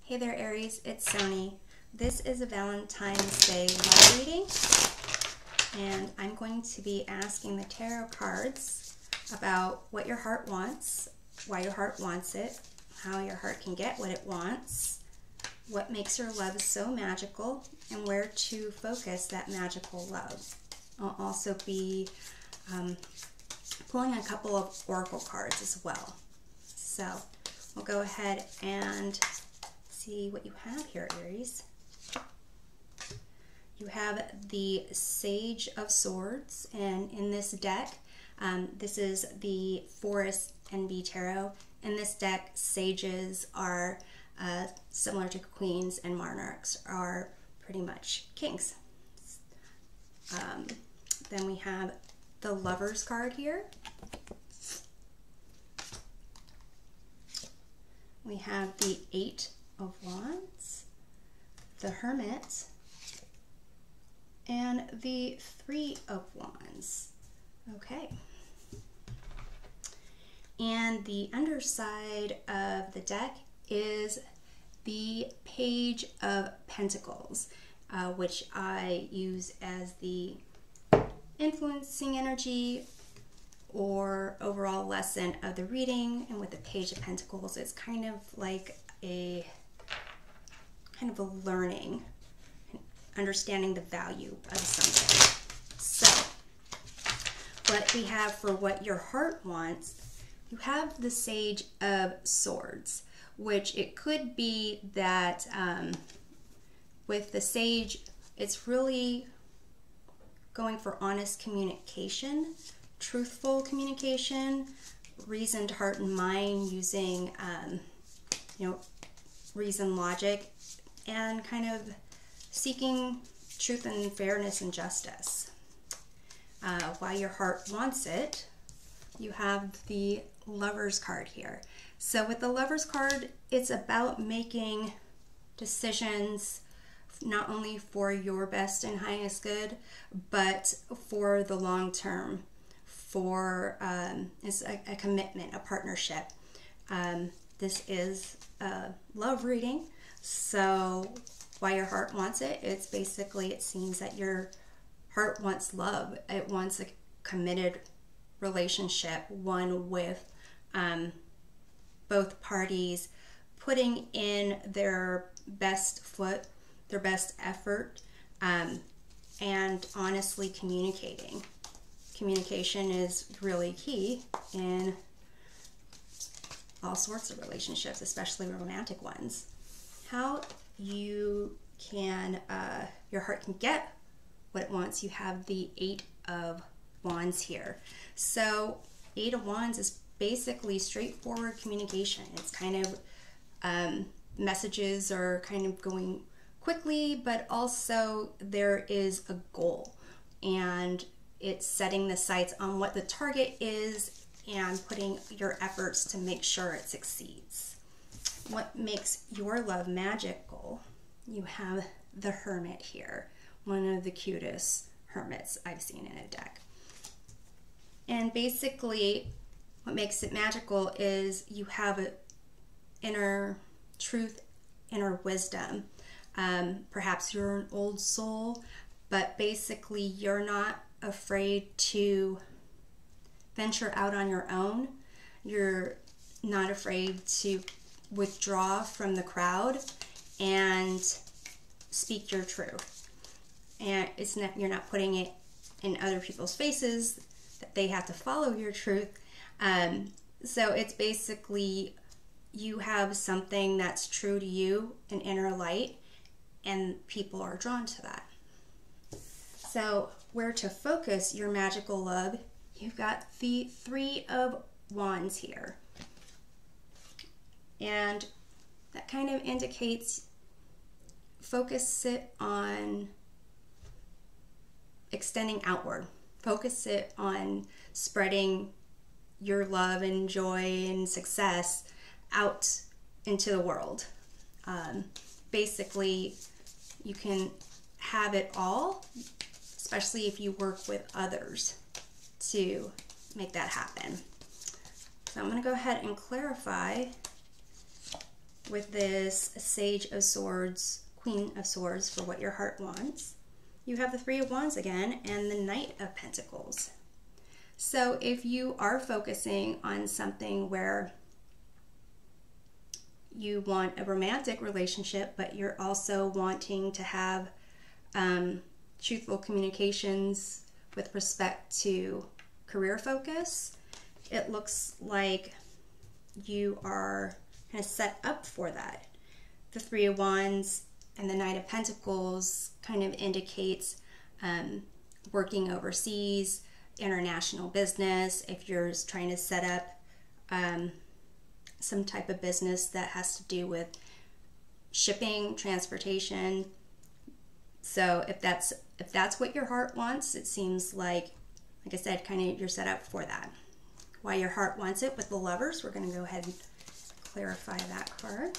Hey there, Aries, it's Sony. This is a Valentine's Day love reading, and I'm going to be asking the tarot cards about what your heart wants, why your heart wants it, how your heart can get what it wants, what makes your love so magical, and where to focus that magical love. I'll also be pulling a couple of oracle cards as well. So we'll go ahead and see what you have here, Aries. You have the Sage of Swords, and in this deck, this is the Forest NB Tarot. In this deck, sages are similar to queens, and monarchs are pretty much kings. Then we have the Lovers card here. We have the Eight of Wands, the Hermit, and the Three of Wands. Okay. And the underside of the deck is the Page of Pentacles, which I use as the influencing energy or overall lesson of the reading. And with the Page of Pentacles, it's kind of like a learning, understanding the value of something. So what we have for what your heart wants, you have the Sage of Swords, which it could be that with the Sage, it's really going for honest communication, truthful communication, reasoned heart and mind, using reason, logic, and kind of seeking truth and fairness and justice. Why your heart wants it, you have the Lovers card here. So with the Lovers card, it's about making decisions not only for your best and highest good, but for the long term, for it's a commitment, a partnership. This is a love reading, so why your heart wants it, it's basically, it seems that your heart wants love. It wants a committed relationship, one with both parties putting in their best foot, their best effort, and honestly communicating. Communication is really key in all sorts of relationships, especially romantic ones. How you can, your heart can get what it wants, you have the Eight of Wands here. So Eight of Wands is basically straightforward communication. It's kind of messages are kind of going quickly, but also there is a goal, and it's setting the sights on what the target is and putting your efforts to make sure it succeeds. What makes your love magical? You have the Hermit here, one of the cutest hermits I've seen in a deck. And basically what makes it magical is you have an inner truth, inner wisdom. Perhaps you're an old soul, but basically you're not afraid to venture out on your own. You're not afraid to withdraw from the crowd and speak your truth. And it's not, you're not putting it in other people's faces that they have to follow your truth. So it's basically you have something that's true to you, an inner light, and people are drawn to that. So where to focus your magical love, you've got the Three of Wands here. And that kind of indicates focus it on extending outward. Focus it on spreading your love and joy and success out into the world. Basically, you can have it all, especially if you work with others to make that happen. So I'm going to go ahead and clarify with this Sage of Swords, Queen of Swords for what your heart wants. You have the Three of Wands again and the Knight of Pentacles. So if you are focusing on something where you want a romantic relationship, but you're also wanting to have truthful communications with respect to career focus, it looks like you are kind of set up for that. The Three of Wands and the Knight of Pentacles kind of indicates working overseas, international business. If you're trying to set up some type of business that has to do with shipping, transportation. So if that's what your heart wants, it seems like I said, kind of you're set up for that. Why your heart wants it with the Lovers, we're going to go ahead and clarify that card.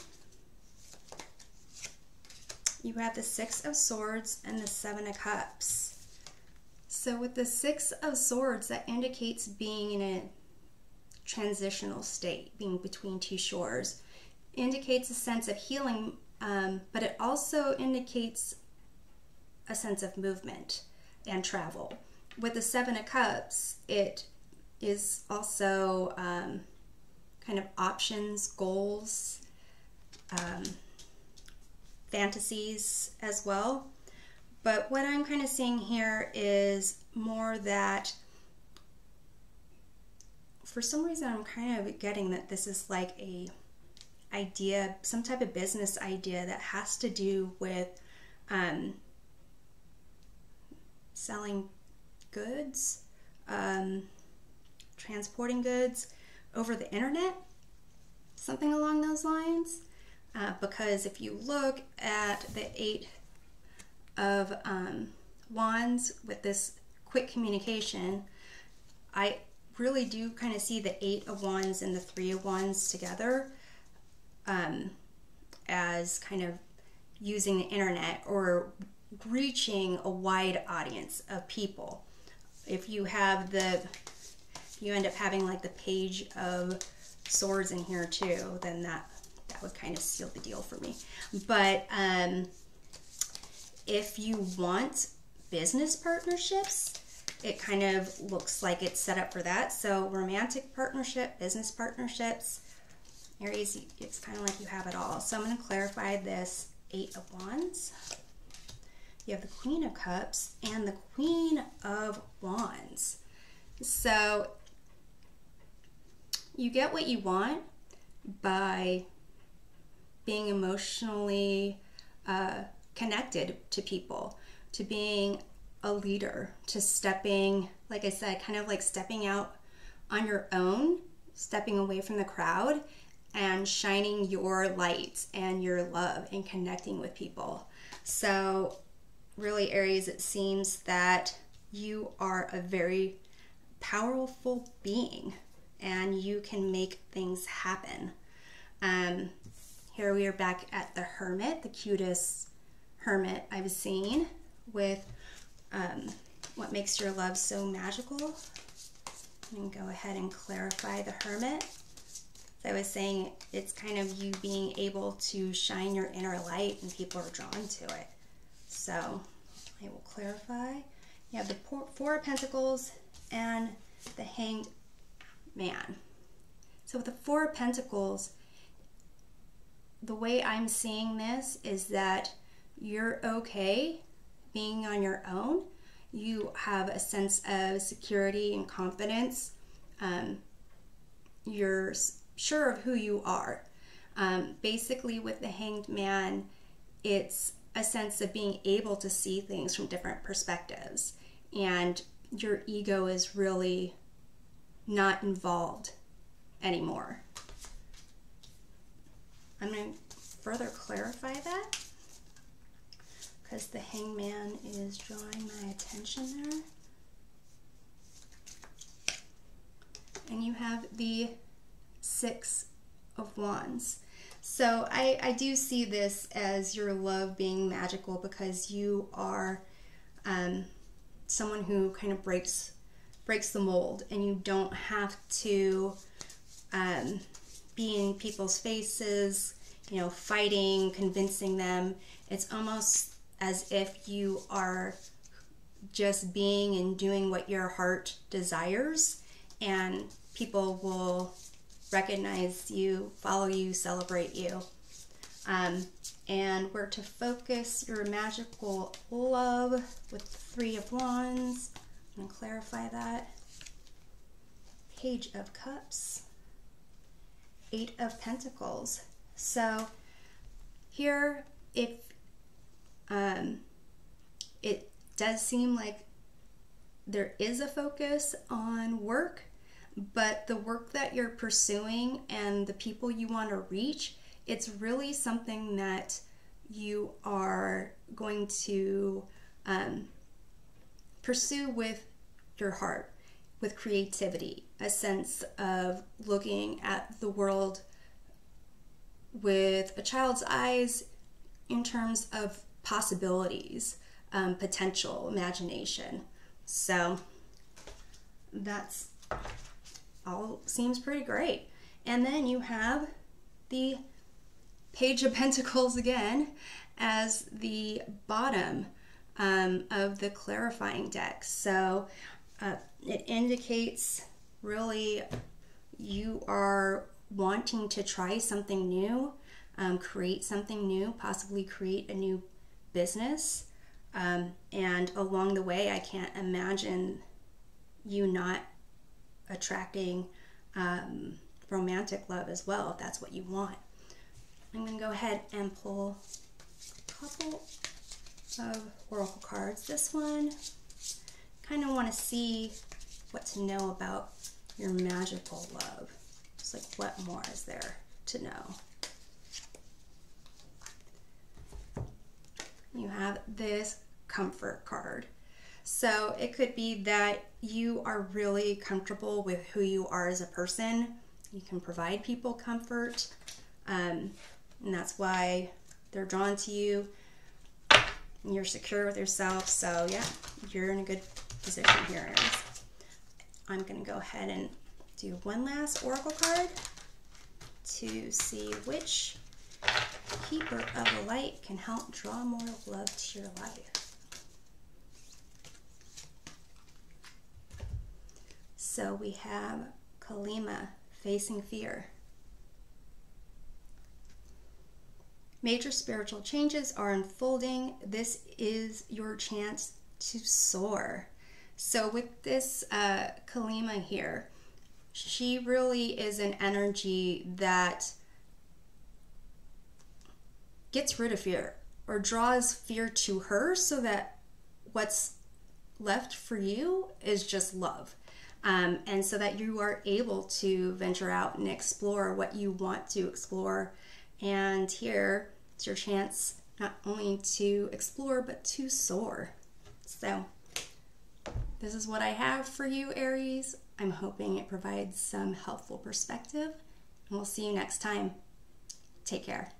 You have the Six of Swords and the Seven of Cups. So with the Six of Swords, that indicates being in a transitional state, being between two shores. Indicates a sense of healing, but it also indicates a sense of movement and travel. With the Seven of Cups, it is also kind of options, goals, fantasies as well. But what I'm kind of seeing here is more that for some reason I'm kind of getting that this is like a idea, some type of business idea that has to do with selling goods, transporting goods over the internet, something along those lines. Because if you look at the Eight of Wands with this quick communication, I really do kind of see the Eight of Wands and the Three of Wands together as kind of using the internet or reaching a wide audience of people. If you have you end up having like the Page of Swords in here too, then that would kind of seal the deal for me. But if you want business partnerships, it kind of looks like it's set up for that. So romantic partnership, business partnerships, Aries, it's kind of like you have it all. So I'm going to clarify this Eight of Wands. You have the Queen of Cups and the Queen of Wands. So you get what you want by being emotionally connected to people, to being a leader, to stepping, like I said, kind of like stepping out on your own, stepping away from the crowd and shining your light and your love and connecting with people. So really, Aries, it seems that you are a very powerful being and you can make things happen. Here we are back at the Hermit, the cutest hermit I've seen, with what makes your love so magical. And go ahead and clarify the Hermit. As I was saying, it's kind of you being able to shine your inner light and people are drawn to it. So I will clarify. You have the Four of Pentacles and the Hanged Man. So with the Four of Pentacles, the way I'm seeing this is that you're okay being on your own. You have a sense of security and confidence. You're sure of who you are. Basically with the Hanged Man, it's a sense of being able to see things from different perspectives. And your ego is really not involved anymore. I'm going to further clarify that because the Hangman is drawing my attention there. And you have the Six of Wands. So I do see this as your love being magical because you are someone who kind of breaks the mold, and you don't have to be in people's faces. you know, fighting, convincing them. It's almost as if you are just being and doing what your heart desires, and people will recognize you, follow you, celebrate you. And we're to focus your magical love with the Three of Wands. I'm going to clarify that. Page of Cups. Eight of Pentacles. So here, if it does seem like there is a focus on work, but the work that you're pursuing and the people you want to reach, it's really something that you are going to pursue with your heart, with creativity, a sense of looking at the world with a child's eyes in terms of possibilities, potential, imagination. So that's all seems pretty great. And then you have the Page of Pentacles again as the bottom of the clarifying deck. So it indicates really you are wanting to try something new, create something new, possibly create a new business. And along the way, I can't imagine you not attracting romantic love as well, if that's what you want. I'm going to go ahead and pull a couple of oracle cards. This one, kind of want to see what to know about your magical love. It's like, what more is there to know? You have this Comfort card. So it could be that you are really comfortable with who you are as a person. You can provide people comfort, and that's why they're drawn to you. You're secure with yourself, so yeah, you're in a good position here, Aries. I'm going to go ahead and do one last oracle card to see which keeper of the light can help draw more love to your life. So we have Kalima, facing fear. Major spiritual changes are unfolding. This is your chance to soar. So with this Kalima here, she really is an energy that gets rid of fear or draws fear to her, so that what's left for you is just love. And so that you are able to venture out and explore what you want to explore. And here, it's your chance not only to explore, but to soar. So this is what I have for you, Aries. I'm hoping it provides some helpful perspective. And we'll see you next time. Take care.